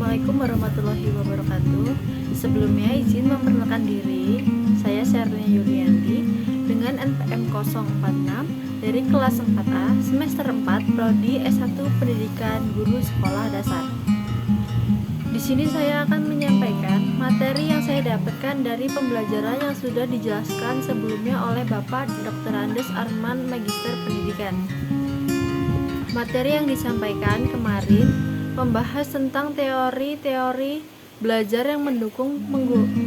Assalamualaikum warahmatullahi wabarakatuh. Sebelumnya izin memperkenalkan diri. Saya Sherlina Yulianti dengan NPM 046 dari kelas 4A semester 4 Prodi S1 Pendidikan Guru Sekolah Dasar. Di sini saya akan menyampaikan materi yang saya dapatkan dari pembelajaran yang sudah dijelaskan sebelumnya oleh Bapak Dr. Andes Arman Magister Pendidikan. Materi yang disampaikan kemarin membahas tentang teori-teori belajar yang mendukung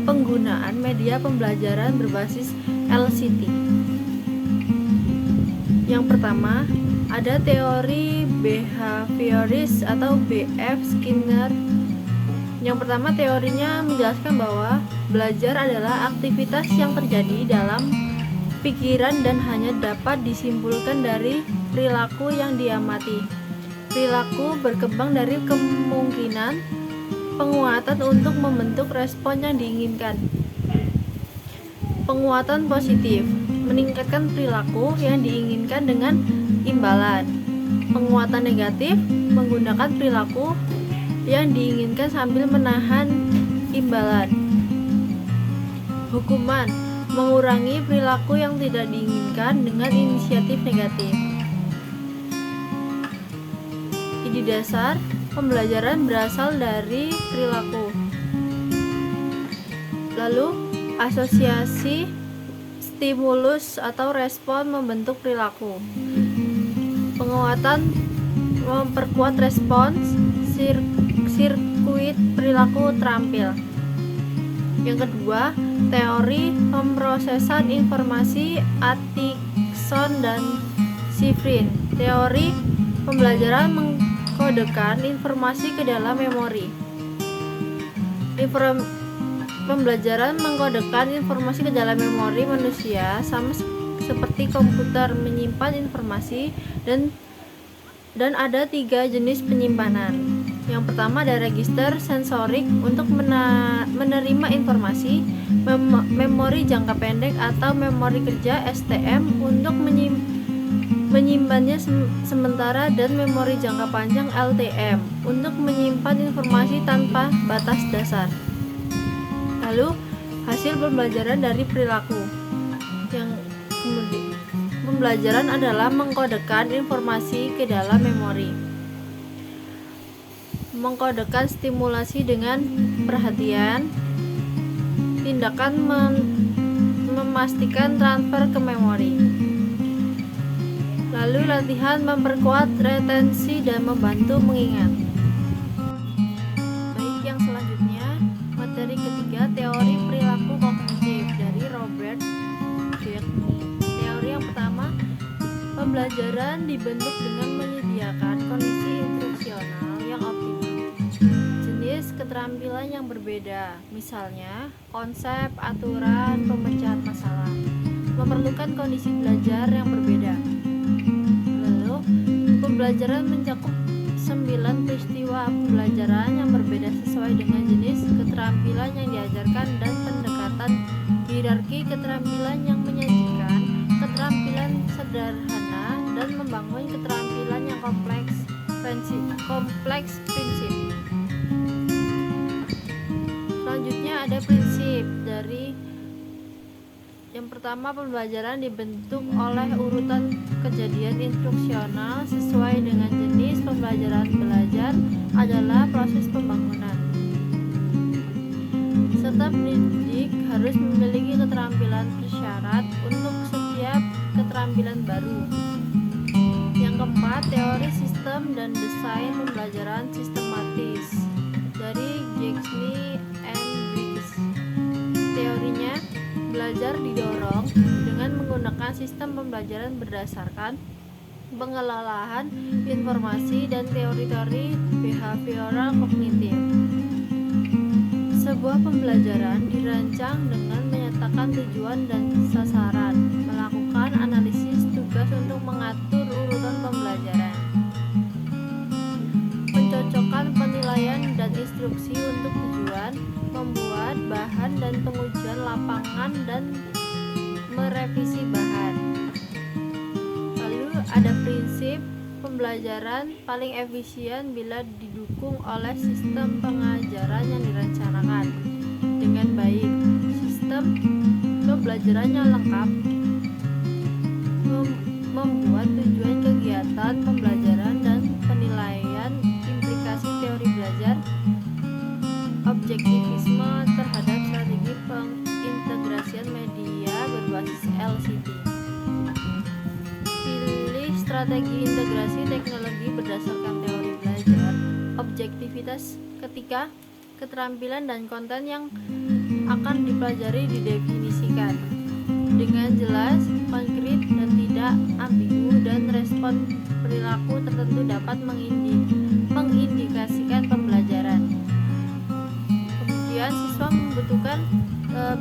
penggunaan media pembelajaran berbasis LCT. Yang pertama, ada teori behavioris atau BF Skinner. Yang pertama, teorinya menjelaskan bahwa belajar adalah aktivitas yang terjadi dalam pikiran dan hanya dapat disimpulkan dari perilaku yang diamati. Perilaku berkembang dari kemungkinan penguatan untuk membentuk respon yang diinginkan. Penguatan positif meningkatkan perilaku yang diinginkan dengan imbalan. Penguatan negatif menggunakan perilaku yang diinginkan sambil menahan imbalan. Hukuman mengurangi perilaku yang tidak diinginkan dengan inisiatif negatif. Ide dasar pembelajaran berasal dari perilaku. Lalu, asosiasi stimulus atau respon membentuk perilaku. Penguatan memperkuat respons, sirkuit perilaku terampil. Yang kedua, teori pemrosesan informasi Atkinson dan Shiffrin. Teori pembelajaran mengkodekan informasi ke dalam memori. Pembelajaran mengkodekan informasi ke dalam memori manusia sama seperti komputer menyimpan informasi dan ada 3 jenis penyimpanan. Yang pertama ada register sensorik untuk menerima informasi, memori jangka pendek atau memori kerja STM untuk menyimpannya sementara, dan memori jangka panjang LTM untuk menyimpan informasi tanpa batas dasar. Lalu hasil pembelajaran dari perilaku. Yang kemudian pembelajaran adalah mengkodekan informasi ke dalam memori. Mengkodekan stimulasi dengan perhatian, tindakan memastikan transfer ke memori. Lalu latihan memperkuat retensi dan membantu mengingat. Baik, yang selanjutnya materi ketiga, teori perilaku kognitif dari Robert Dewey. Teori yang pertama, pembelajaran dibentuk dengan menyediakan kondisi instruksional yang optimal. Jenis keterampilan yang berbeda, misalnya konsep, aturan, pemecahan masalah, memerlukan kondisi belajar yang berbeda. Pembelajaran mencakup 9 peristiwa pembelajaran yang berbeda sesuai dengan jenis keterampilan yang diajarkan dan pendekatan hierarki keterampilan yang menyajikan keterampilan sederhana dan membangun keterampilan yang kompleks prinsip. Selanjutnya ada prinsip dari yang pertama, pembelajaran dibentuk oleh urutan kejadian instruksional sesuai dengan jenis pembelajaran. Belajar adalah proses pembangunan. Setiap pendidik harus memiliki keterampilan persyarat untuk setiap keterampilan baru. Yang keempat, teori sistem dan desain pembelajaran sistematis dari Jackson and Briggs. Teorinya, belajar didorong dengan menggunakan sistem pembelajaran berdasarkan pengelolaan informasi dan teori-teori behavioral kognitif. Sebuah pembelajaran dirancang dengan menyatakan tujuan dan sasaran, melakukan analisis tugas untuk mengatur urutan pembelajaran, mencocokkan penilaian dan instruksi untuk tujuan, membuat bahan dan pengujian lapangan dan merevisi bahan. Lalu ada prinsip pembelajaran paling efisien bila didukung oleh sistem pengajaran yang direncanakan dengan baik. Sistem pembelajarannya lengkap, membuat tujuan kegiatan pembelajaran dan penilaian implikasi teori belajar, objektivisme terhadap strategi pengintegrasian media berbasis LCD. Pilih strategi integrasi teknologi berdasarkan teori belajar. Objektivitas ketika keterampilan dan konten yang akan dipelajari didefinisikan dengan jelas, konkret, dan tidak ambigu, dan respon perilaku tertentu dapat mengindikasikan pembelajaran. Kemudian siswa membutuhkan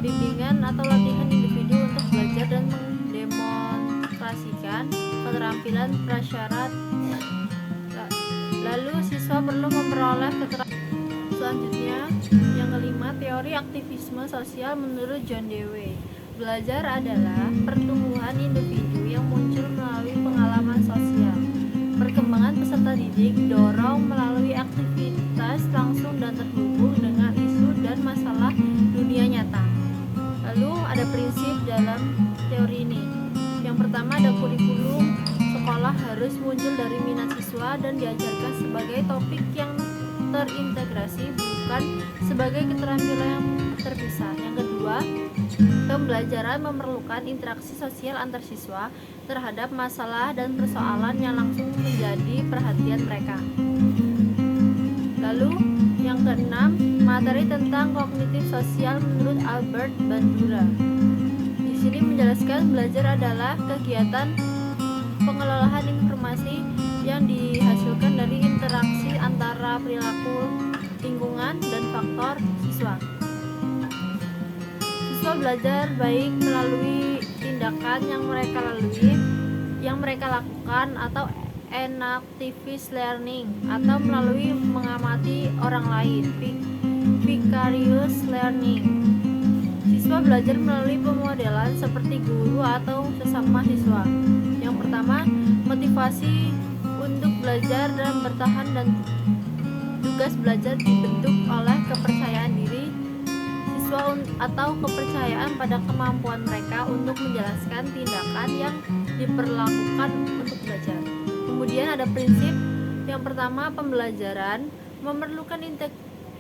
bimbingan atau latihan individu untuk belajar dan mendemonstrasikan keterampilan prasyarat. Lalu siswa perlu memperoleh keterampilan. Selanjutnya, yang kelima, teori aktivisme sosial menurut John Dewey. Belajar adalah pertumbuhan individu yang muncul melalui pengalaman sosial. Perkembangan peserta didik dorong melalui aktivitas langsung dan terhubung dengan isu dan masalah dunia nyata. Lalu ada prinsip dalam teori ini. Yang pertama, ada kurikulum sekolah harus muncul dari minat siswa dan diajarkan sebagai topik yang terintegrasi, bukan sebagai keterampilan yang terpisah. Yang kedua, pembelajaran memerlukan interaksi sosial antar siswa terhadap masalah dan persoalan yang langsung menjadi perhatian mereka. Lalu, yang keenam, materi tentang kognitif sosial menurut Albert Bandura. Di sini menjelaskan belajar adalah kegiatan pengelolaan informasi yang dihasilkan dari interaksi antara perilaku lingkungan dan faktor siswa. Siswa belajar baik melalui tindakan yang mereka lakukan atau enactivist learning, atau melalui mengamati orang lain, vicarious learning. Siswa belajar melalui pemodelan seperti guru atau sesama siswa. Yang pertama, motivasi untuk belajar dan bertahan, dan tugas belajar dibentuk oleh kepercayaan diri siswa atau kepercayaan pada kemampuan mereka untuk menjelaskan tindakan yang diperlakukan untuk belajar. Kemudian ada prinsip yang pertama, pembelajaran memerlukan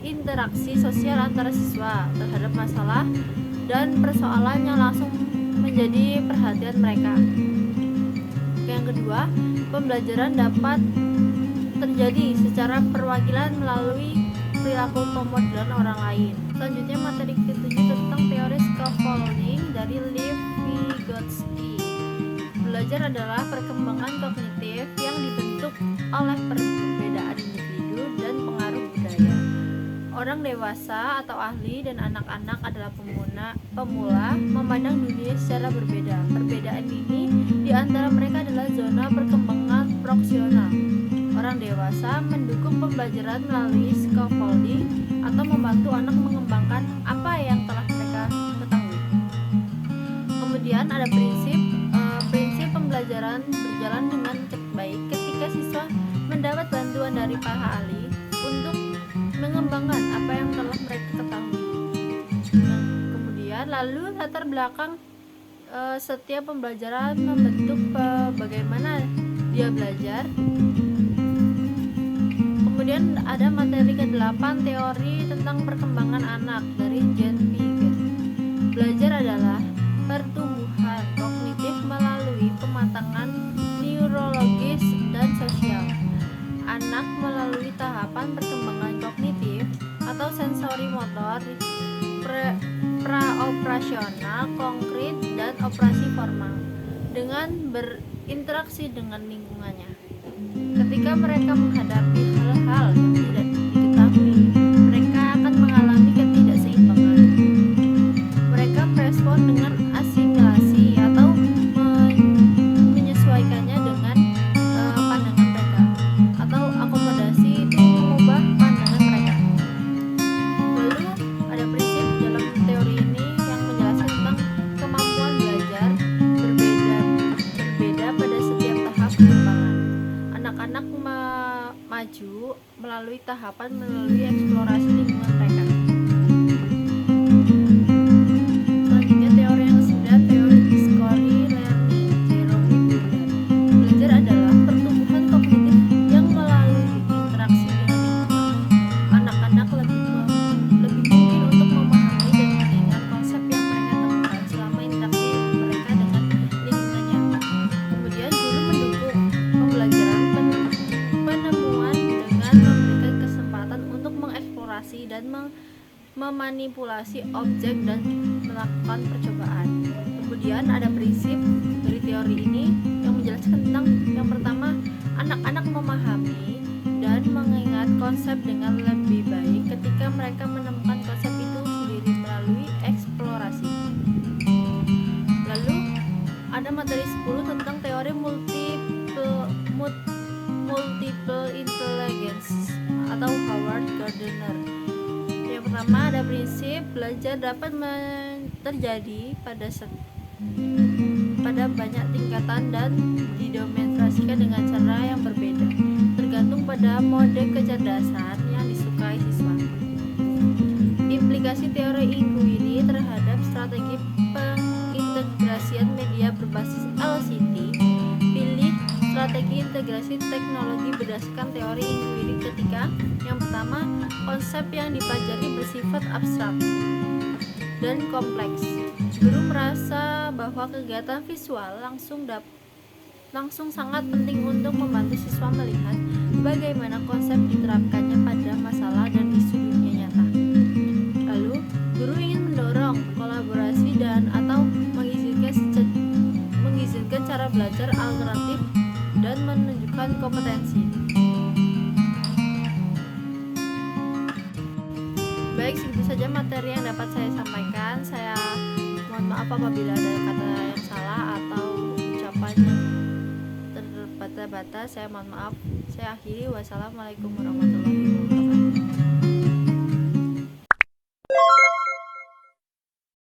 interaksi sosial antara siswa terhadap masalah dan persoalan yang langsung menjadi perhatian mereka. Yang kedua, pembelajaran dapat terjadi secara perwakilan melalui perilaku pemodelan orang lain. Selanjutnya, materi ke-7 tentang teori scaffolding dari Lev Vygotsky. Belajar adalah perkembangan kognitif yang dibentuk oleh perbedaan individu dan pengaruh budaya. Orang dewasa atau ahli dan anak-anak adalah pemula memandang dunia secara berbeda. Perbedaan ini di antara mereka adalah zona perkembangan proksional. Orang dewasa mendukung pembelajaran melalui scaffolding atau membantu anak mengembangkan apa yang telah mereka ketahui. Kemudian ada prinsip pembelajaran berjalan dengan baik ketika siswa mendapat bantuan dari para ahli untuk mengembangkan apa yang telah mereka ketahui. Kemudian lalu latar belakang setiap pembelajaran membentuk bagaimana dia belajar. Kemudian ada materi ke-8, teori tentang perkembangan anak dari Jan Piaget. Belajar adalah pertumbuhan kognitif melalui pematangan neurologis dan sosial. Anak melalui tahapan perkembangan kognitif atau sensori motor, praoperasional, konkret, dan operasi formal dengan berinteraksi dengan lingkungannya. Ketika mereka menghadapi hal-hal yang tidak diketahui, mereka akan mengalami ketidakseimbangan. Mereka merespon dengan asimilasi atau menyesuaikannya dengan pandangan mereka, atau akomodasi itu mengubah pandangan mereka. Lalu ada prinsip dalam teori ini yang menjelaskan tentang kemampuan belajar berbeda pada setiap tahap perkembangan. Anak-anak melalui tahapan melalui eksplorasi lingkungan mereka. Selanjutnya teori yang ke-9, teori discovery learning, Jerome Bruner. Belajar adalah pertumbuhan kognitif yang melalui interaksi dengan lingkungan. Anak-anak lebih mungkin untuk memahami dan mengingat konsep yang mereka temukan selama interaksi mereka dengan lingkungannya. Kemudian guru mendukung pembelajaran penemuan dengan memberikan kesempatan untuk mengeksplorasi dan memanipulasi objek dan melakukan percobaan. Kemudian ada prinsip dari teori ini yang menjelaskan tentang yang pertama, anak-anak memahami dan mengingat konsep dengan lebih baik ketika mereka menemukan konsep itu sendiri melalui eksplorasi. Lalu ada materi 10 tentang teori multiple intelligence atau Howard Gardner. Yang pertama ada prinsip belajar dapat terjadi pada banyak tingkatan dan didemonstrasikan dengan cara yang berbeda, tergantung pada mode kecerdasan yang disukai siswa. Implikasi teori INGU ini terhadap strategi pengintegrasian media berbasis LCT. Pilih strategi integrasi teknologi berdasarkan teori INGU ini ketika yang pertama, konsep yang dipelajari bersifat abstrak dan kompleks. Guru merasa bahwa kegiatan visual langsung sangat penting untuk membantu siswa melihat bagaimana konsep diterapkannya pada masalah dan isu dunia nyata. Lalu, guru ingin mendorong kolaborasi dan atau mengizinkan cara belajar alternatif dan menunjukkan kompetensi. Baik, segitu saja materi yang dapat saya sampaikan. Saya mohon maaf apabila ada kata yang salah atau ucapan yang terbata-bata. Saya mohon maaf. Saya akhiri. Wassalamualaikum warahmatullahi wabarakatuh.